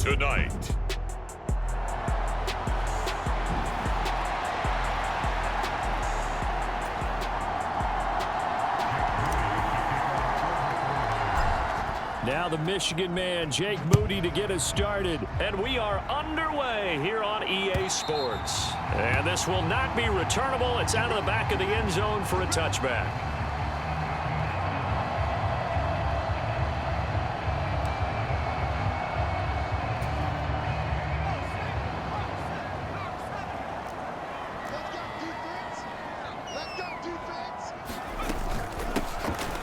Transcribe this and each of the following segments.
tonight. Now the Michigan man, Jake Moody, to get us started. And we are underway here on EA Sports. And this will not be returnable. It's out of the back of the end zone for a touchback.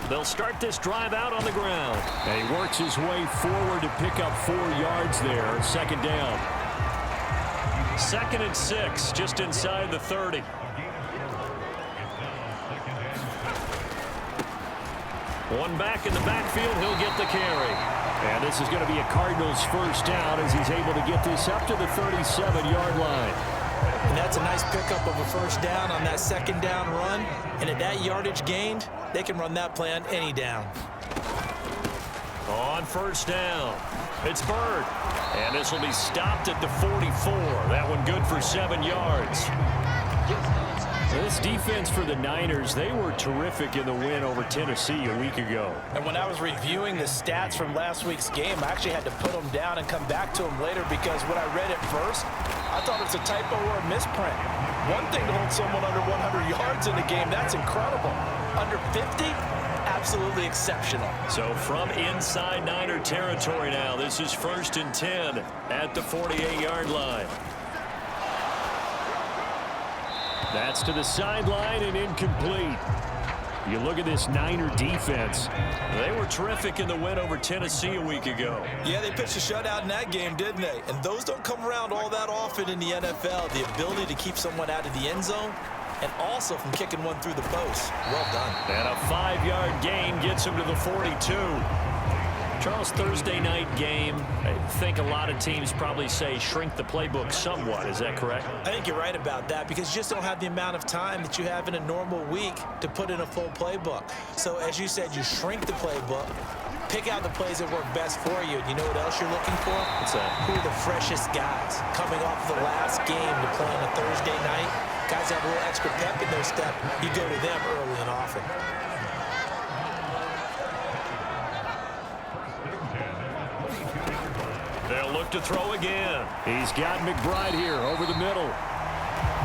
They'll start this drive out on the ground. And he works his way forward to pick up 4 yards there. Second down. 2nd and 6, just inside the 30. One back in the backfield, he'll get the carry. And this is going to be a Cardinals first down as he's able to get this up to the 37-yard line. And that's a nice pickup of a first down on that second down run. And at that yardage gained, they can run that play on any down. On first down, it's Bird. And this will be stopped at the 44. That one good for 7 yards. This defense for the Niners, they were terrific in the win over Tennessee a week ago. And when I was reviewing the stats from last week's game, I actually had to put them down and come back to them later because when I read it first, I thought it was a typo or a misprint. One thing to hold someone under 100 yards in the game, that's incredible. Under 50, absolutely exceptional. So from inside Niner territory now, this is 1st and 10 at the 48-yard line. That's to the sideline and incomplete. You look at this Niner defense. They were terrific in the win over Tennessee a week ago. Yeah, they pitched a shutout in that game, didn't they? And those don't come around all that often in the NFL. The ability to keep someone out of the end zone and also from kicking one through the post. Well done. And a 5-yard gain gets him to the 42. Charles, Thursday night game, I think a lot of teams probably say shrink the playbook somewhat. Is that correct? I think you're right about that because you just don't have the amount of time that you have in a normal week to put in a full playbook. So as you said, you shrink the playbook, pick out the plays that work best for you. And you know what else you're looking for? What's that? Who are the freshest guys coming off the last game to play on a Thursday night? Guys have a little extra pep in their step. You go to them early and often. They'll look to throw again. He's got McBride here over the middle.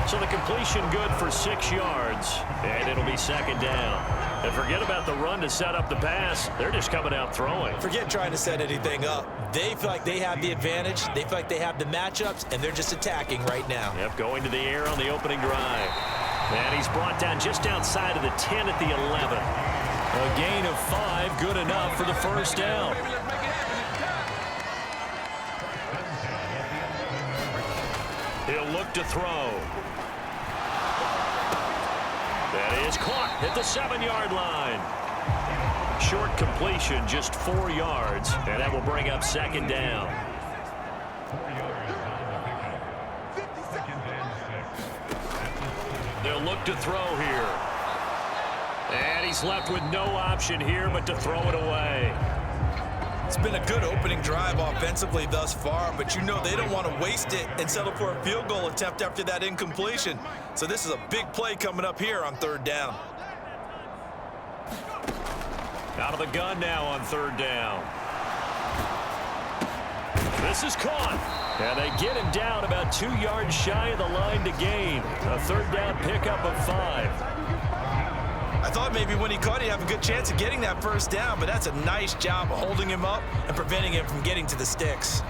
So the completion good for 6 yards, and it'll be 2nd down. And forget about the run to set up the pass. They're just coming out throwing. Forget trying to set anything up. They feel like they have the advantage. They feel like they have the matchups, and they're just attacking right now. Yep, going to the air on the opening drive. And he's brought down just outside of the 10 at the 11. A gain of 5, good enough for the first down. He'll look to throw. That is caught at the 7-yard line. Short completion, just 4 yards, and that will bring up 2nd down. They'll look to throw here. And he's left with no option here but to throw it away. It's been a good opening drive offensively thus far, but you know they don't want to waste it and settle for a field goal attempt after that incompletion. So this is a big play coming up here on 3rd down. Out of the gun now on 3rd down. This is caught. And they get him down about 2 yards shy of the line to gain. A 3rd down pickup of 5. I thought maybe when he caught, he'd have a good chance of getting that first down, but that's a nice job of holding him up and preventing him from getting to the sticks.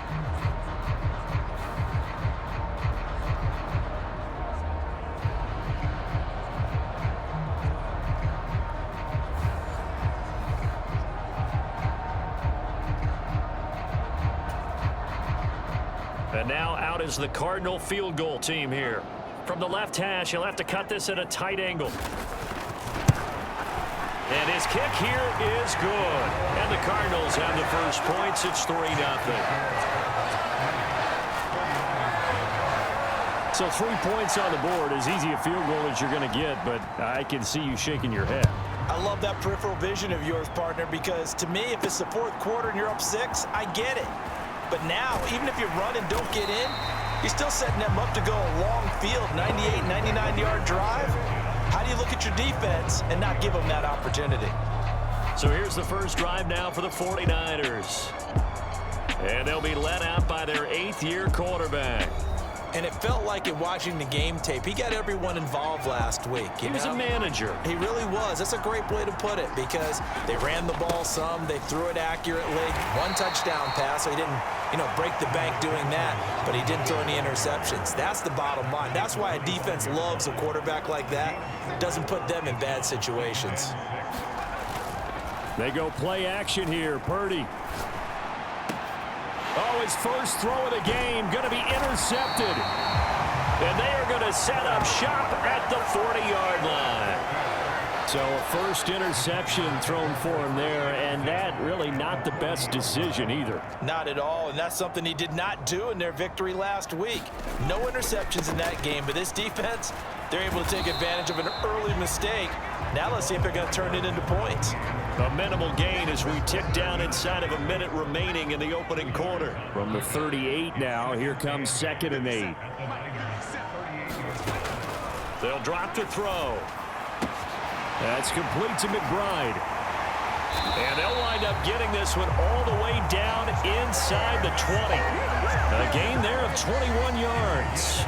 And now out is the Cardinal field goal team here. From the left hash, he'll have to cut this at a tight angle. And his kick here is good. And the Cardinals have the first points. It's 3-0. So 3 points on the board, as easy a field goal as you're going to get, but I can see you shaking your head. I love that peripheral vision of yours, partner, because to me, if it's the 4th quarter and you're up 6, I get it. But now, even if you run and don't get in, you're still setting them up to go a long field, 98, 99-yard drive. How do you look at your defense and not give them that opportunity? So here's the first drive now for the 49ers. And they'll be led out by their 8th-year quarterback. And it felt like in watching the game tape, he got everyone involved last week. He was a manager. He really was. That's a great way to put it because they ran the ball some, they threw it accurately. 1 touchdown pass, so he didn't, break the bank doing that, but he didn't throw any interceptions. That's the bottom line. That's why a defense loves a quarterback like that. Doesn't put them in bad situations. They go play action here. Purdy. Oh, his first throw of the game going to be intercepted. And they are going to set up shop at the 40-yard line. So a first interception thrown for him there, and that really not the best decision either. Not at all, and that's something he did not do in their victory last week. No interceptions in that game, but this defense, they're able to take advantage of an early mistake. Now let's see if they're going to turn it into points. A minimal gain as we tick down inside of a minute remaining in the opening quarter. From the 38 now, here comes 2nd and 8. They'll drop to throw. That's complete to McBride. And they'll wind up getting this one all the way down inside the 20. A gain there of 21 yards.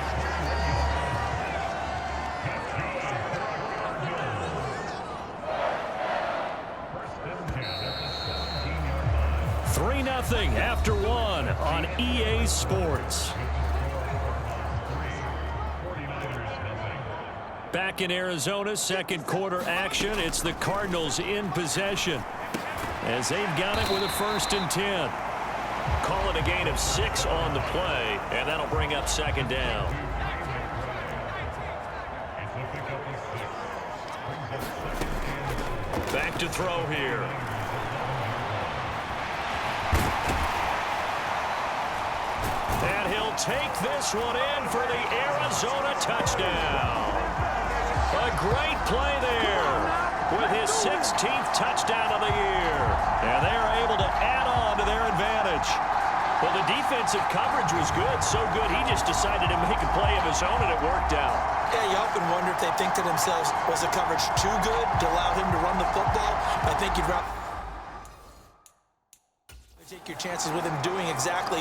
Nothing after 1 on EA Sports. Back in Arizona, second quarter action. It's the Cardinals in possession as they've got it with a 1st and 10. Call it a gain of 6 on the play, and that'll bring up 2nd down. Back to throw here. And he'll take this one in for the Arizona touchdown. A great play there with his 16th touchdown of the year. And they are able to add on to their advantage. Well, the defensive coverage was good, so good he just decided to make a play of his own, and it worked out. Yeah, you often wonder if they think to themselves, was the coverage too good to allow him to run the football? I think you'd rather take your chances with him doing exactly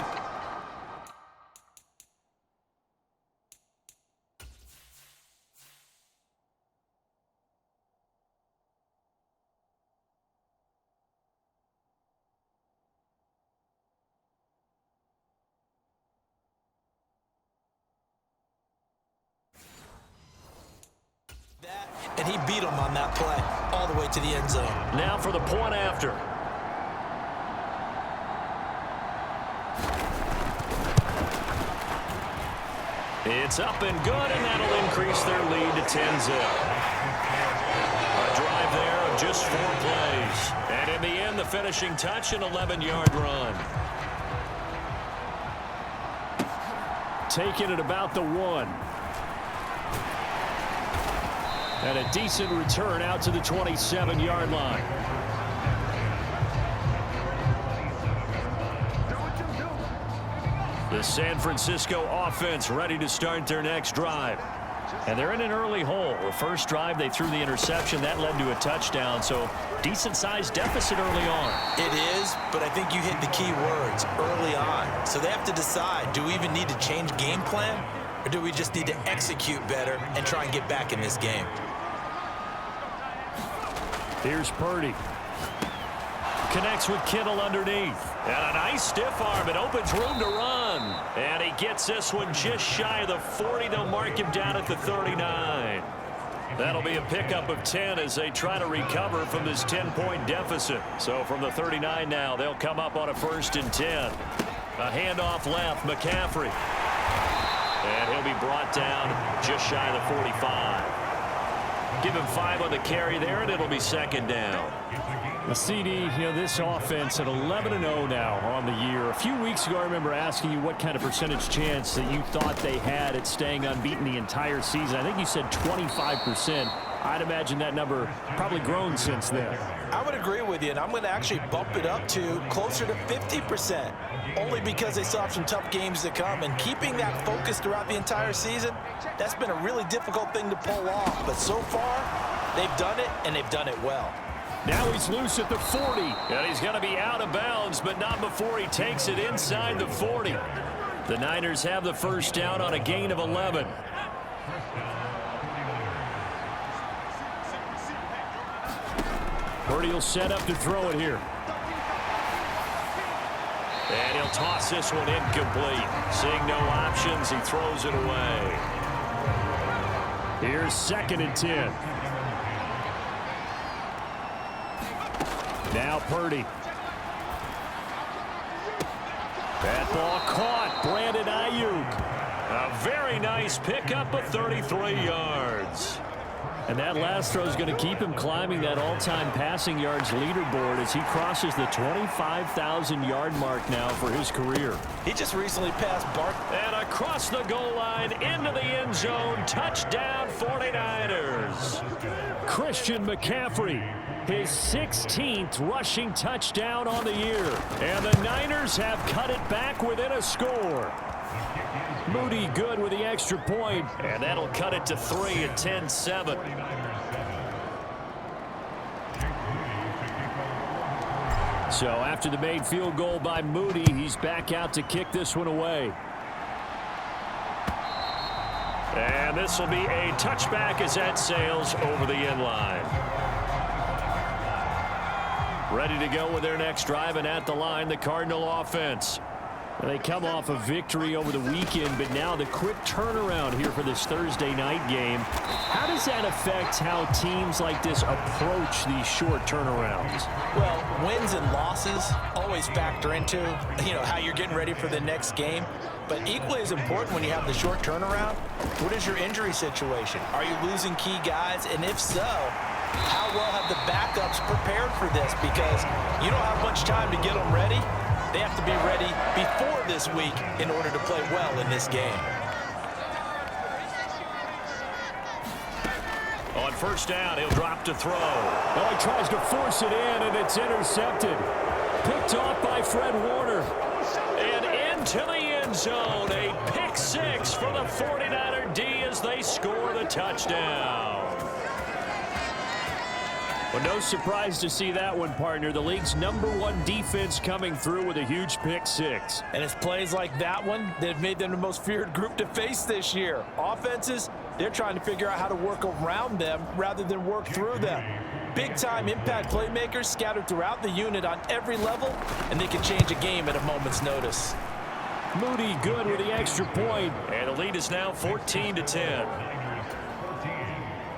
and he beat him on that play all the way to the end zone. Now for the point after. It's up and good, and that'll increase their lead to 10-zip. A drive there of just 4 plays. And in the end, the finishing touch, an 11-yard run. Taken at about the 1. And a decent return out to the 27-yard line. The San Francisco offense ready to start their next drive. And they're in an early hole. The first drive, they threw the interception. That led to a touchdown, so decent-sized deficit early on. It is, but I think you hit the key words, early on. So they have to decide, do we even need to change game plan, or do we just need to execute better and try and get back in this game? Here's Purdy. Connects with Kittle underneath. And a nice stiff arm. It opens room to run. And he gets this one just shy of the 40. They'll mark him down at the 39. That'll be a pickup of 10 as they try to recover from this 10-point deficit. So from the 39 now, they'll come up on a 1st and 10. A handoff left, McCaffrey. And he'll be brought down just shy of the 45. Give him 5 on the carry there, and it'll be 2nd down. The CD, this offense at 11-0 now on the year. A few weeks ago, I remember asking you what kind of percentage chance that you thought they had at staying unbeaten the entire season. I think you said 25%. I'd imagine that number probably grown since then. I would agree with you, and I'm going to actually bump it up to closer to 50%, only because they still have some tough games to come, and keeping that focus throughout the entire season, that's been a really difficult thing to pull off. But so far, they've done it, and they've done it well. Now he's loose at the 40, and he's going to be out of bounds, but not before he takes it inside the 40. The Niners have the first down on a gain of 11. Purdy will set up to throw it here. And he'll toss this one incomplete. Seeing no options, he throws it away. Here's 2nd and 10. Now Purdy. That ball caught. Brandon Ayuk. A very nice pickup of 33 yards. And that last throw is going to keep him climbing that all-time passing yards leaderboard as he crosses the 25,000-yard mark now for his career. He just recently passed Bart. And across the goal line into the end zone. Touchdown 49ers. Christian McCaffrey, his 16th rushing touchdown on the year. And the Niners have cut it back within a score. Moody good with the extra point, and that'll cut it to 3 at 10-7. So after the made field goal by Moody, he's back out to kick this one away. And this will be a touchback as that sails over the end line. Ready to go with their next drive, and at the line, the Cardinal offense. They come off a victory over the weekend, but now the quick turnaround here for this Thursday night game. How does that affect how teams like this approach these short turnarounds? Well, wins and losses always factor into, how you're getting ready for the next game. But equally as important when you have the short turnaround, what is your injury situation? Are you losing key guys? And if so, how well have the backups prepared for this? Because you don't have much time to get them ready. They have to be ready before this week in order to play well in this game. On first down, he'll drop to throw. Oh, he tries to force it in, and it's intercepted. Picked off by Fred Warner. And into the end zone. A pick six for the 49er D as they score the touchdown. Well, no surprise to see that one, partner. The league's #1 defense coming through with a huge pick six. And it's plays like that one that have made them the most feared group to face this year. Offenses, they're trying to figure out how to work around them rather than work through them. Big-time impact playmakers scattered throughout the unit on every level, and they can change a game at a moment's notice. Moody good with the extra point, and the lead is now 14-10.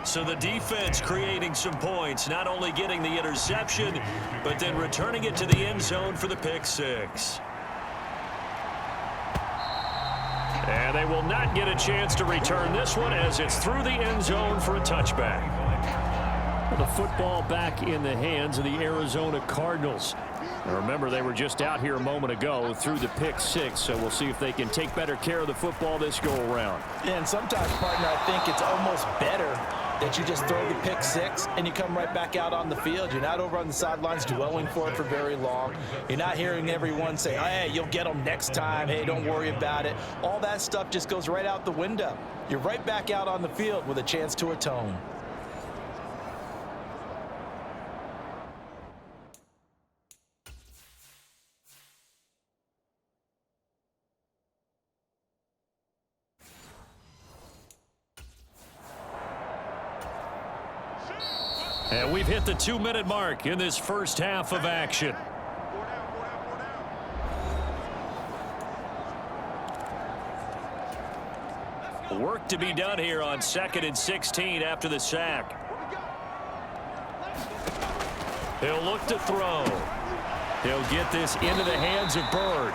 So the defense creating some points, not only getting the interception, but then returning it to the end zone for the pick six. And they will not get a chance to return this one as it's through the end zone for a touchback. The football back in the hands of the Arizona Cardinals. Now remember, they were just out here a moment ago through the pick six, so we'll see if they can take better care of the football this go-around. Yeah, and sometimes, partner, I think it's almost better that you just throw the pick six and you come right back out on the field. You're not over on the sidelines dwelling for it for very long. You're not hearing everyone say, hey, you'll get them next time. Hey, don't worry about it. All that stuff just goes right out the window. You're right back out on the field with a chance to atone. And we've hit the 2-minute mark in this first half of action. Work to be done here on 2nd and 16 after the sack. He'll look to throw. He'll get this into the hands of Bird.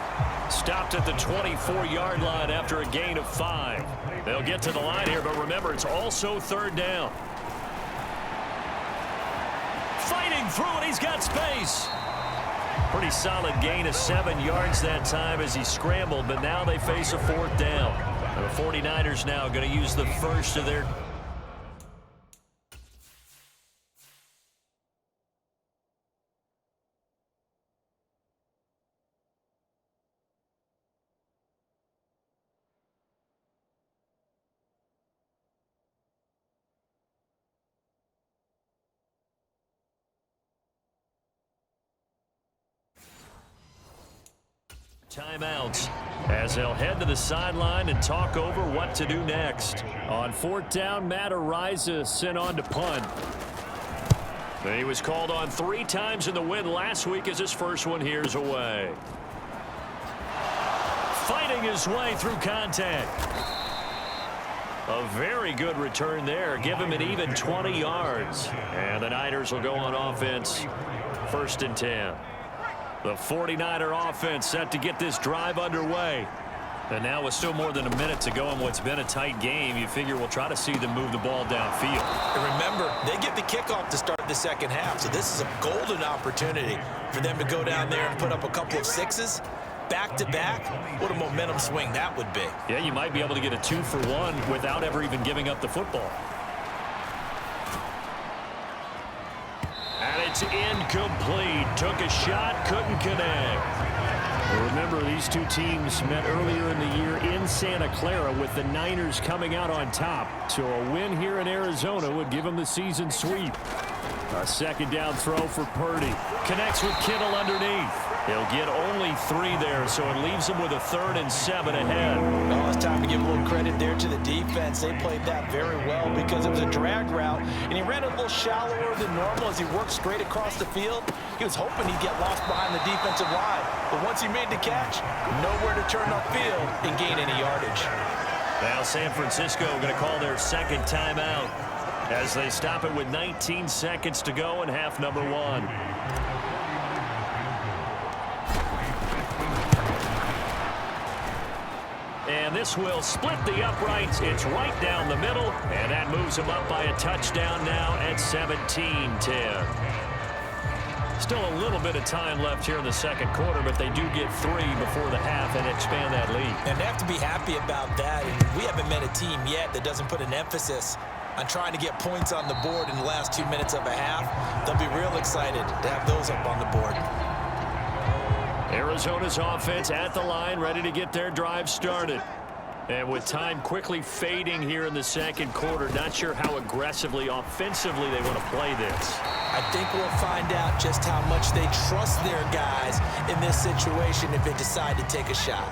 Stopped at the 24-yard line after a gain of 5. They'll get to the line here, but remember, it's also 3rd down. Fighting through it, he's got space. Pretty solid gain of 7 yards that time as he scrambled, but now they face a 4th down. And the 49ers now going to use the first of their... Timeouts as they'll head to the sideline and talk over what to do next. On fourth down, Matt Ariza sent on to punt. He was called on 3 times in the win last week as his first one here's away. Fighting his way through contact. A very good return there. Give him an even 20 yards. And the Niners will go on offense. 1st and 10. The 49er offense set to get this drive underway. And now with still more than a minute to go in what's been a tight game, you figure we'll try to see them move the ball downfield. And remember, they get the kickoff to start the second half, so this is a golden opportunity for them to go down there and put up a couple of sixes. Back-to-back, what a momentum swing that would be. Yeah, you might be able to get a 2-for-1 without ever even giving up the football. And it's incomplete. Took a shot, couldn't connect. Remember, these two teams met earlier in the year in Santa Clara with the Niners coming out on top. So a win here in Arizona would give them the season sweep. A second down throw for Purdy. Connects with Kittle underneath. He'll get only 3 there, so it leaves him with a 3rd and 7 ahead. Oh, it's time to give a little credit there to the defense. They played that very well because it was a drag route, and he ran a little shallower than normal as he worked straight across the field. He was hoping he'd get lost behind the defensive line, but once he made the catch, nowhere to turn upfield and gain any yardage. Now San Francisco going to call their second timeout as they stop it with 19 seconds to go in half number 1. And this will split the uprights. It's right down the middle, and that moves them up by a touchdown now at 17-10. Still a little bit of time left here in the second quarter, but they do get 3 before the half and expand that lead. And they have to be happy about that. And we haven't met a team yet that doesn't put an emphasis on trying to get points on the board in the last 2 minutes of a half. They'll be real excited to have those up on the board. Arizona's offense at the line, ready to get their drive started. And with time quickly fading here in the second quarter, not sure how aggressively, offensively they want to play this. I think we'll find out just how much they trust their guys in this situation if they decide to take a shot.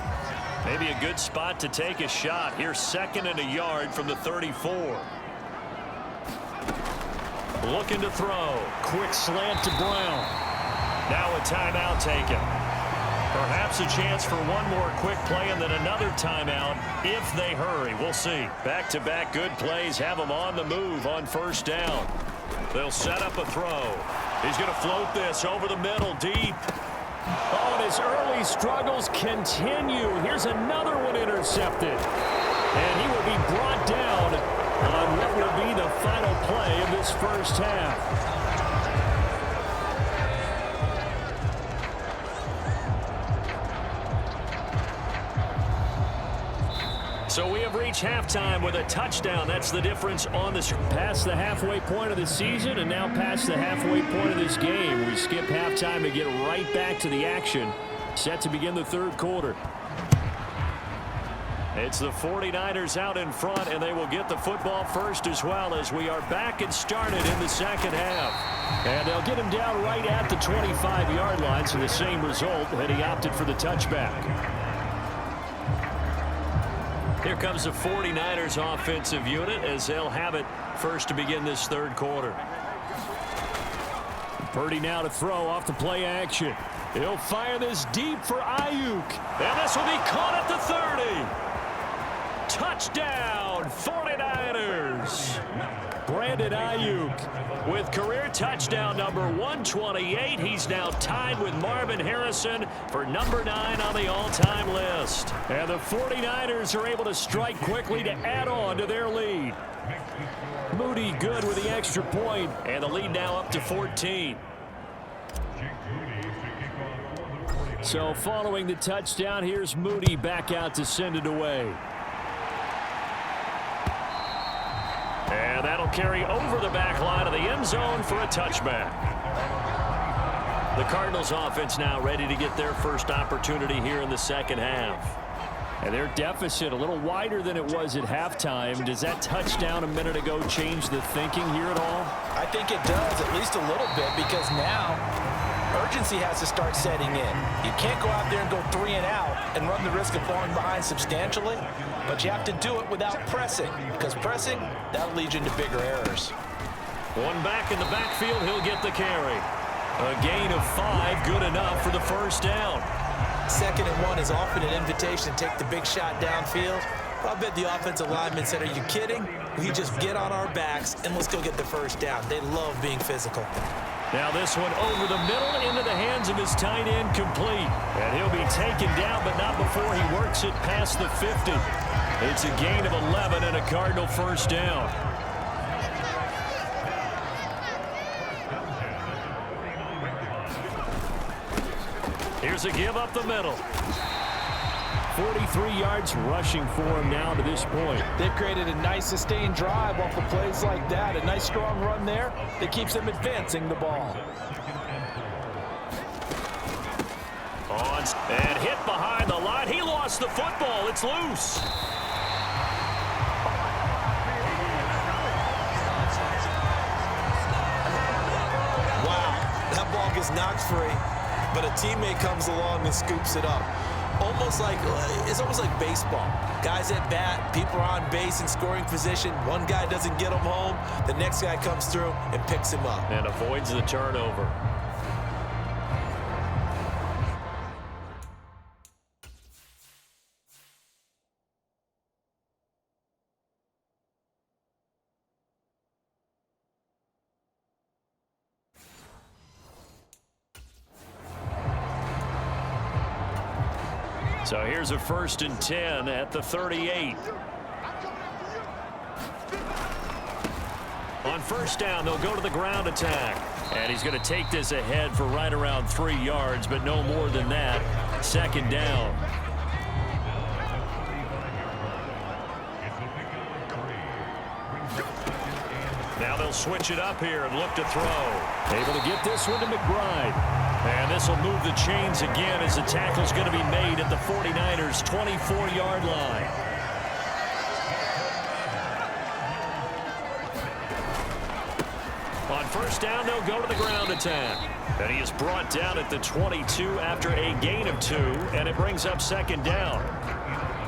Maybe a good spot to take a shot. Here's 2nd and a yard from the 34. Looking to throw. Quick slant to Brown. Now a timeout taken. Perhaps a chance for one more quick play and then another timeout if they hurry. We'll see. Back-to-back good plays have them on the move on 1st down. They'll set up a throw. He's going to float this over the middle deep. Oh, and his early struggles continue. Here's another one intercepted. And he will be brought down on what will be the final play of this first half. So we have reached halftime with a touchdown. That's the difference on this past the halfway point of the season and now past the halfway point of this game. We skip halftime to get right back to the action. Set to begin the 3rd quarter. It's the 49ers out in front, and they will get the football first as well as we are back and started in the second half. And they'll get him down right at the 25-yard line, so the same result, and he opted for the touchback. Here comes the 49ers offensive unit as they'll have it first to begin this 3rd quarter. Purdy now to throw off the play action. He'll fire this deep for Ayuk. And this will be caught at the 30. Touchdown, 49ers. Brandon Ayuk with career touchdown number 128. He's now tied with Marvin Harrison for number 9 on the all-time list. And the 49ers are able to strike quickly to add on to their lead. Moody good with the extra point, and the lead now up to 14. So following the touchdown, here's Moody back out to send it away. And that'll carry over the back line of the end zone for a touchback. The Cardinals offense now ready to get their first opportunity here in the second half. And their deficit a little wider than it was at halftime. Does that touchdown a minute ago change the thinking here at all? I think it does, at least a little bit, because now urgency has to start setting in. You can't go out there and go 3 and out and run the risk of falling behind substantially, but you have to do it without pressing, because pressing, that'll lead you into bigger errors. One back in the backfield, he'll get the carry. A gain of 5, good enough for the first down. 2nd and 1 is often an invitation to take the big shot downfield. I bet the offensive lineman said, are you kidding? We just get on our backs and let's go get the first down. They love being physical. Now this one over the middle into the hands of his tight end, complete. And he'll be taken down, but not before he works it past the 50. It's a gain of 11 and a Cardinal first down. Here's a give up the middle. 43 yards rushing for him now to this point. They've created a nice sustained drive off of plays like that. A nice strong run there that keeps them advancing the ball. And hit behind the line. He lost the football. It's loose. Wow, that ball gets knocked free, but a teammate comes along and scoops it up. It's almost like baseball. Guys at bat, people are on base in scoring position. One guy doesn't get him home. The next guy comes through and picks him up. And avoids the turnover. So here's a 1st and 10 at the 38. On first down, they'll go to the ground attack. And he's going to take this ahead for right around 3 yards, but no more than that. 2nd down. Now they'll switch it up here and look to throw. Able to get this one to McBride. And this will move the chains again as the tackle's going to be made at the 49ers' 24-yard line. On first down, they'll go to the ground attack. And he is brought down at the 22 after a gain of 2, and it brings up 2nd down.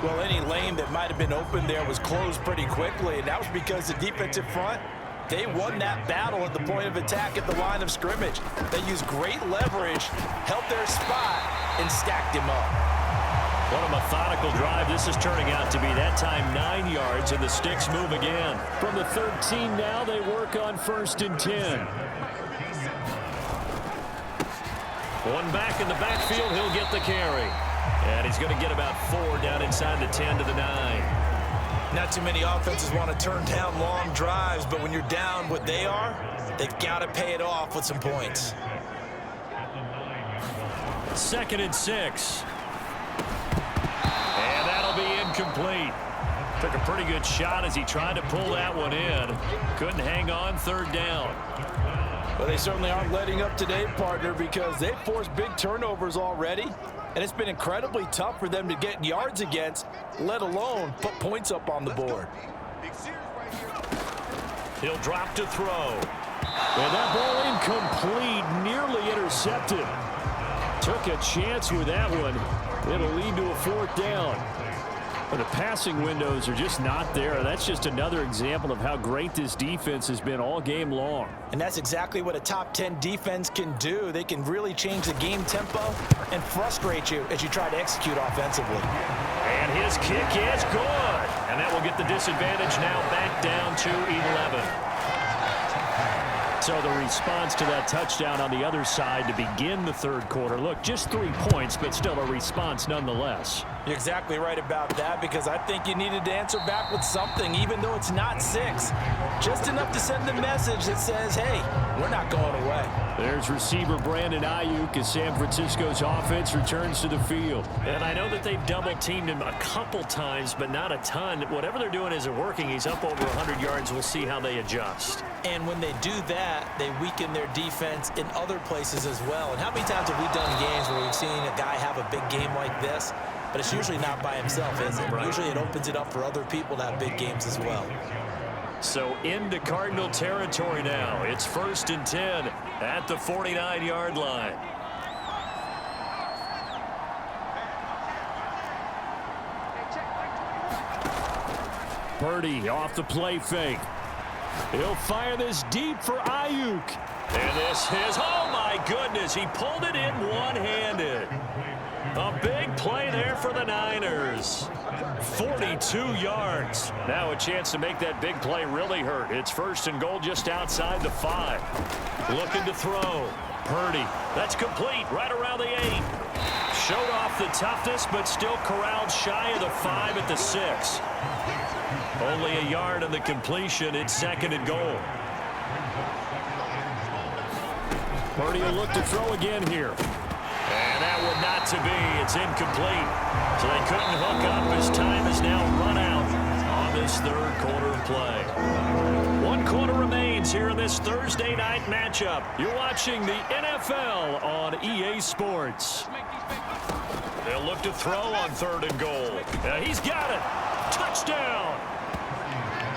Well, any lane that might have been open there was closed pretty quickly, and that was because the defensive front, they won that battle at the point of attack at the line of scrimmage. They used great leverage, held their spot, and stacked him up. What a methodical drive this is turning out to be. That time 9 yards, and the sticks move again. From the 13 now, they work on 1st and 10. One back in the backfield, he'll get the carry. And he's going to get about 4 down inside the 10 to the 9. Not too many offenses want to turn down long drives, but when you're down what they are, they've got to pay it off with some points. 2nd and 6. And that'll be incomplete. Took a pretty good shot as he tried to pull that one in. Couldn't hang on. 3rd down. Well, they certainly aren't letting up today, partner, because they've forced big turnovers already. And it's been incredibly tough for them to get yards against, let alone put points up on the board. He'll drop to throw. And that ball incomplete, nearly intercepted. Took a chance with that one. It'll lead to a 4th down. But the passing windows are just not there. That's just another example of how great this defense has been all game long. And that's exactly what a top 10 defense can do. They can really change the game tempo and frustrate you as you try to execute offensively. And his kick is good. And that will get the disadvantage now back down to 11. So the response to that touchdown on the other side to begin the 3rd quarter. Look, just 3 points, but still a response nonetheless. You're exactly right about that, because I think you needed to answer back with something, even though it's not 6. Just enough to send the message that says, hey, we're not going away. There's receiver Brandon Ayuk as San Francisco's offense returns to the field. And I know that they've double-teamed him a couple times, but not a ton. Whatever they're doing isn't working. He's up over 100 yards. We'll see how they adjust. And when they do that, they weaken their defense in other places as well. And how many times have we done games where we've seen a guy have a big game like this? But it's usually not by himself, is it? Right. Usually it opens it up for other people to have big games as well. So into Cardinal territory now. It's 1st and 10 at the 49-yard line. Purdy off the play fake. He'll fire this deep for Ayuk. And this is, oh my goodness, he pulled it in one-handed. A big play there for the Niners. 42 yards. Now a chance to make that big play really hurt. It's 1st and goal just outside the 5. Looking to throw. Purdy. That's complete right around the 8. Showed off the toughness, but still corralled shy of the 5 at the 6. Only a yard on the completion. It's 2nd and goal. Purdy will look to throw again here. And that one not to be. It's incomplete. So they couldn't hook up as time has now run out on this 3rd quarter of play. 1 quarter remains here in this Thursday night matchup. You're watching the NFL on EA Sports. They'll look to throw on 3rd and goal. He's got it. Touchdown.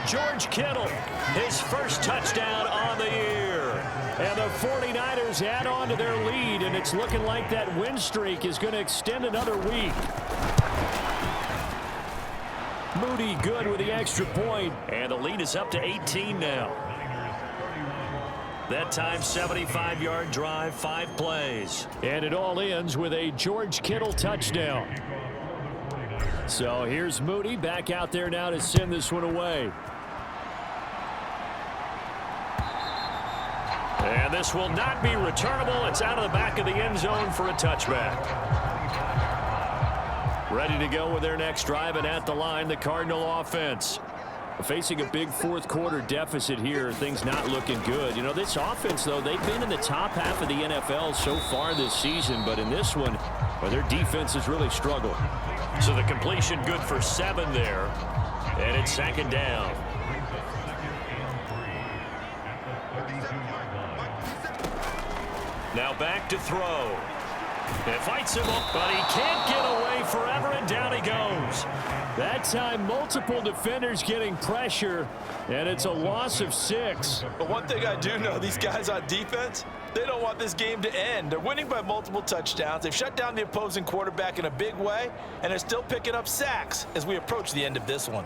George Kittle, his first touchdown on the year. And the 49ers add on to their lead, and it's looking like that win streak is going to extend another week. Moody good with the extra point, and the lead is up to 18 now. That time, 75-yard drive, 5 plays. And it all ends with a George Kittle touchdown. So here's Moody back out there now to send this one away. And this will not be returnable. It's out of the back of the end zone for a touchback. Ready to go with their next drive, and at the line, the Cardinal offense. Facing a big 4th quarter deficit here, things not looking good. You know, this offense, though, they've been in the top half of the NFL so far this season, but in this one, well, their defense has really struggled. So the completion good for 7 there, and it's 2nd down. Now back to throw. It fights him up, but he can't get away forever, and down he goes. That time, multiple defenders getting pressure, and it's a loss of 6. But one thing I do know, these guys on defense, they don't want this game to end. They're winning by multiple touchdowns. They've shut down the opposing quarterback in a big way, and they're still picking up sacks as we approach the end of this one.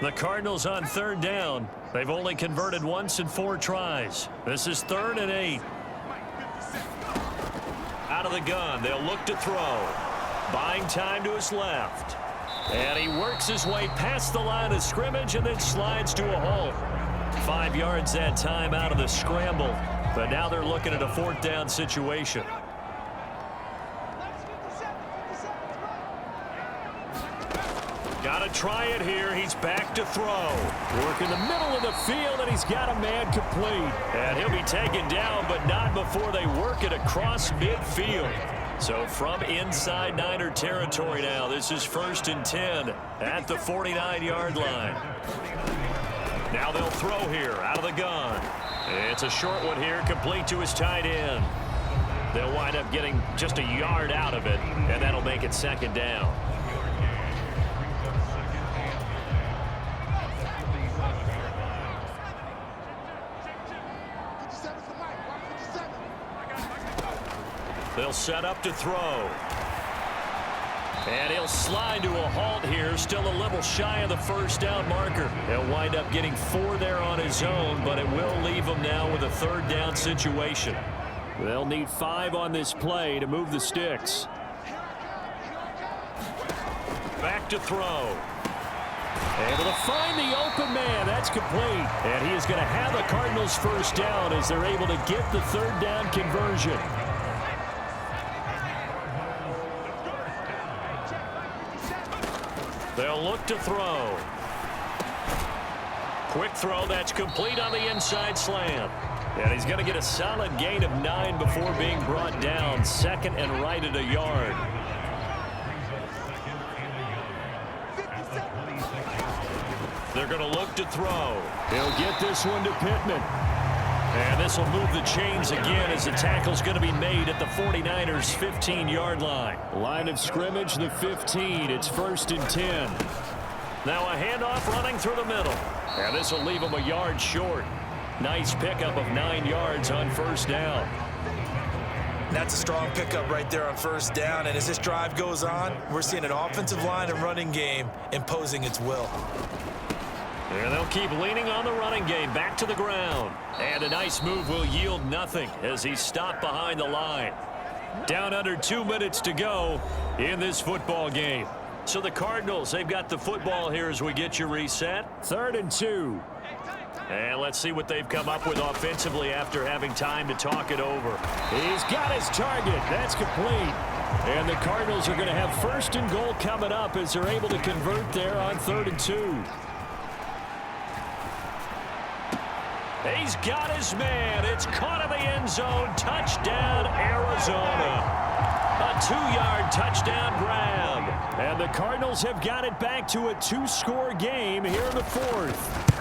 The Cardinals on 3rd down. They've only converted once in 4 tries. This is 3rd and 8. Out of the gun, they'll look to throw. Buying time to his left. And he works his way past the line of scrimmage and then slides to a halt. 5 yards that time out of the scramble. But now they're looking at a 4th down situation. Got to try it here. He's back to throw. Work in the middle of the field, and he's got a man complete. And he'll be taken down, but not before they work it across midfield. So from inside Niner territory now, this is 1st and 10 at the 49-yard line. Now they'll throw here out of the gun. It's a short one here, complete to his tight end. They'll wind up getting just a yard out of it, and that'll make it 2nd down. They'll set up to throw. And he'll slide to a halt here, still a little shy of the 1st down marker. He'll wind up getting 4 there on his own, but it will leave him now with a 3rd down situation. They'll need 5 on this play to move the sticks. Back to throw. Able to find the open man. That's complete. And he is going to have the Cardinals' 1st down as they're able to get the 3rd down conversion. They'll look to throw. Quick throw, that's complete on the inside slant. And he's going to get a solid gain of 9 before being brought down. 2nd and right at a yard. They're going to look to throw. He'll get this one to Pittman. And this will move the chains again as the tackle's going to be made at the 49ers' 15-yard line. Line of scrimmage, the 15. It's 1st and 10. Now a handoff running through the middle. And this will leave him a yard short. Nice pickup of 9 yards on 1st down. And that's a strong pickup right there on first down. And as this drive goes on, we're seeing an offensive line and running game imposing its will. And they'll keep leaning on the running game back to the ground. And a nice move will yield nothing as he's stopped behind the line. Down under 2 minutes to go in this football game. So the Cardinals, they've got the football here as we get you reset. 3rd and 2. And let's see what they've come up with offensively after having time to talk it over. He's got his target. That's complete. And the Cardinals are going to have 1st and goal coming up as they're able to convert there on 3rd and 2. He's got his man. It's caught in the end zone. Touchdown, Arizona. A 2-yard touchdown grab. And the Cardinals have got it back to a 2-score game here in the 4th.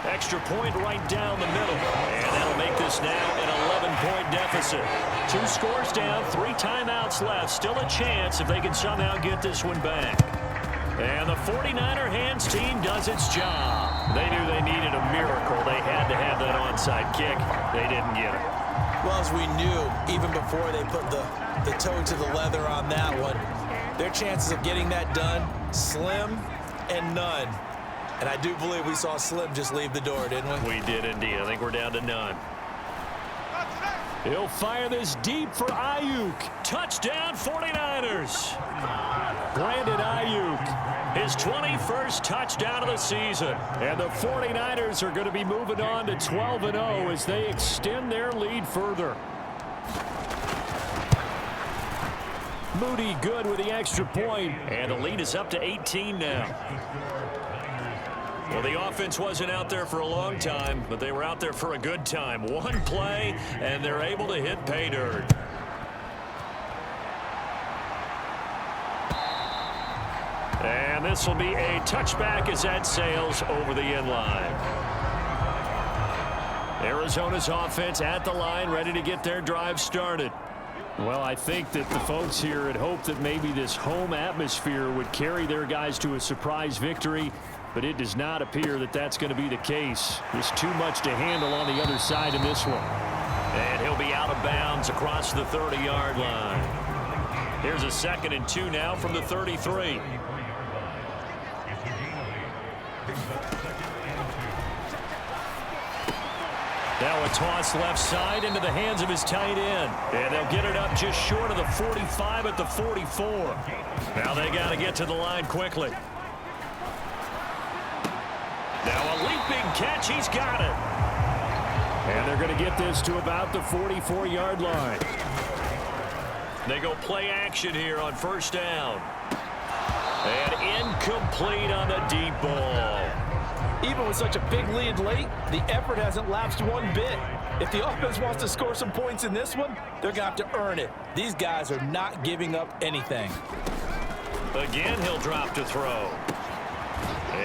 Extra point right down the middle. And that'll make this now an 11-point deficit. 2 scores down, 3 timeouts left. Still a chance if they can somehow get this one back. And the 49er hands team does its job. They knew they needed a miracle. They had to have that onside kick. They didn't get it. Well, as we knew, even before they put the toe to the leather on that one, their chances of getting that done, slim and none. And I do believe we saw Slim just leave the door, didn't we? We did indeed. I think we're down to none. He'll fire this deep for Ayuk. Touchdown, 49ers. Brandon Ayuk, his 21st touchdown of the season. And the 49ers are going to be moving on to 12-0 as they extend their lead further. Moody good with the extra point. And the lead is up to 18 now. Well, the offense wasn't out there for a long time, but they were out there for a good time. One play, and they're able to hit pay dirt. And this will be a touchback as that sails over the end line. Arizona's offense at the line, ready to get their drive started. Well, I think that the folks here had hoped that maybe this home atmosphere would carry their guys to a surprise victory, but it does not appear that that's going to be the case. There's too much to handle on the other side in this one. And he'll be out of bounds across the 30-yard line. Here's a 2nd and 2 now from the 33. Now a toss left side into the hands of his tight end. And they'll get it up just short of the 45 at the 44. Now they got to get to the line quickly. Now a leaping catch. He's got it. And they're going to get this to about the 44-yard line. They go play action here on 1st down. And incomplete on the deep ball. Even with such a big lead late, the effort hasn't lapsed one bit. If the offense wants to score some points in this one, they're going to have to earn it. These guys are not giving up anything. Again, he'll drop to throw.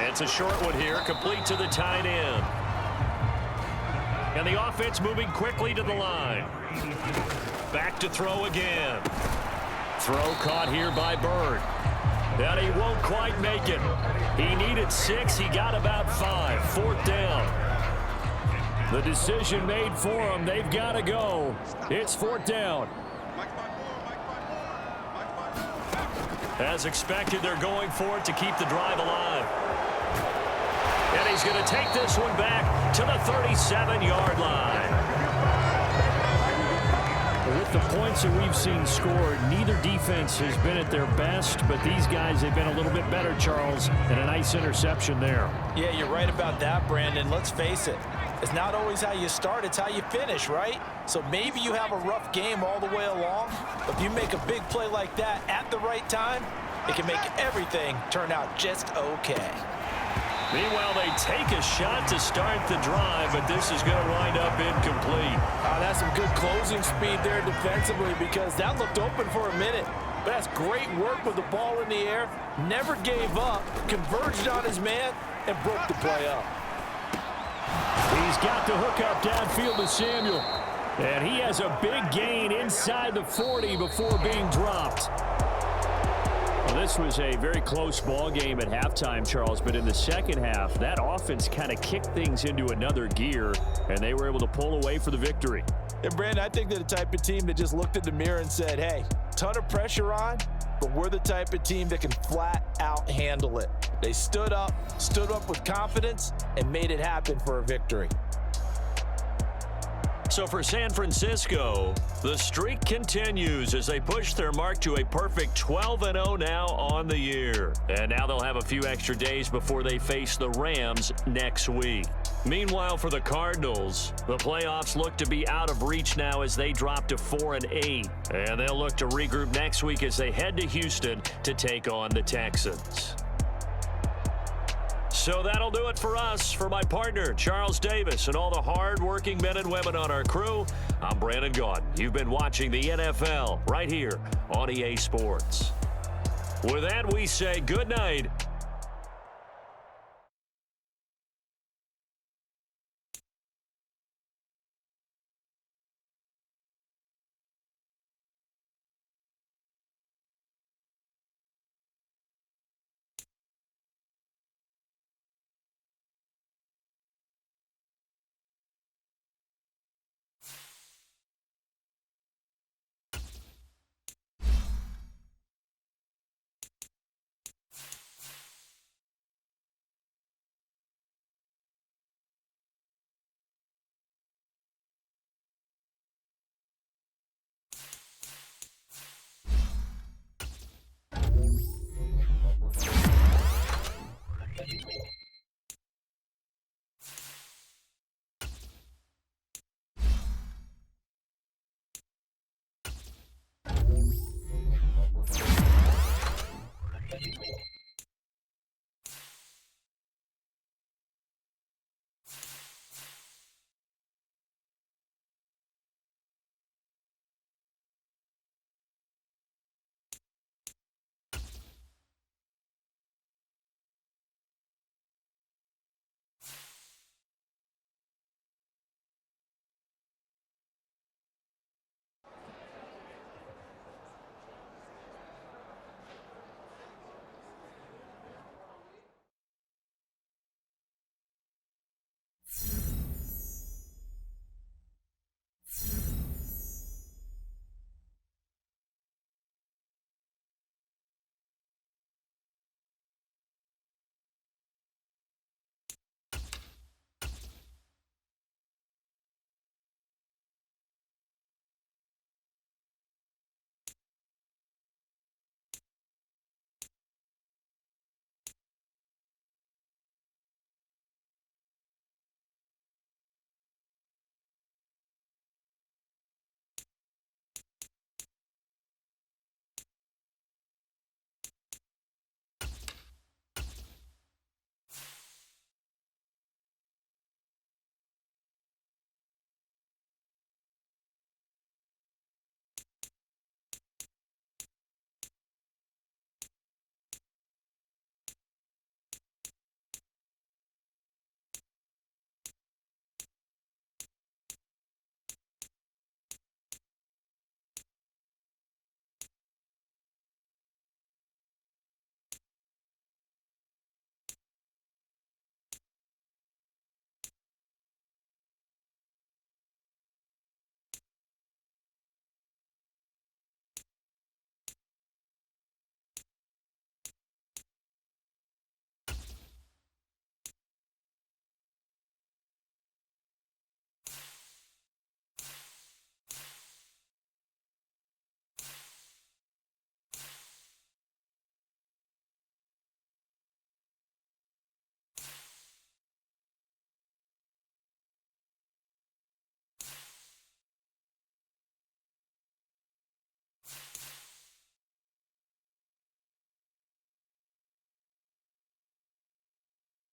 It's a short one here, complete to the tight end. And the offense moving quickly to the line. Back to throw again. Throw caught here by Bird. And he won't quite make it. He needed 6. He got about 5. 4th down. The decision made for him. They've got to go. It's 4th down. As expected, they're going for it to keep the drive alive. And he's going to take this one back to the 37-yard line. With the points that we've seen scored, neither defense has been at their best, but these guys have been a little bit better, Charles, and a nice interception there. Yeah, you're right about that, Brandon. Let's face it. It's not always how you start, it's how you finish, right? So maybe you have a rough game all the way along, but if you make a big play like that at the right time, it can make everything turn out just okay. Meanwhile, they take a shot to start the drive, but this is going to wind up incomplete. That's some good closing speed there defensively because that looked open for a minute. But that's great work with the ball in the air. Never gave up, converged on his man, and broke the play up. He's got the hook up downfield to Samuel. And he has a big gain inside the 40 before being dropped. Well, this was a very close ball game at halftime, Charles, but in the second half, that offense kind of kicked things into another gear, and they were able to pull away for the victory. And Brandon, I think they're the type of team that just looked in the mirror and said, hey, ton of pressure on, but we're the type of team that can flat out handle it. They stood up with confidence, and made it happen for a victory. So for San Francisco, the streak continues as they push their mark to a perfect 12-0 now on the year. And now they'll have a few extra days before they face the Rams next week. Meanwhile, for the Cardinals, the playoffs look to be out of reach now as they drop to 4-8. And they'll look to regroup next week as they head to Houston to take on the Texans. So that'll do it for us. For my partner, Charles Davis, and all the hard-working men and women on our crew, I'm Brandon Gaudin. You've been watching the NFL right here on EA Sports. With that, we say good night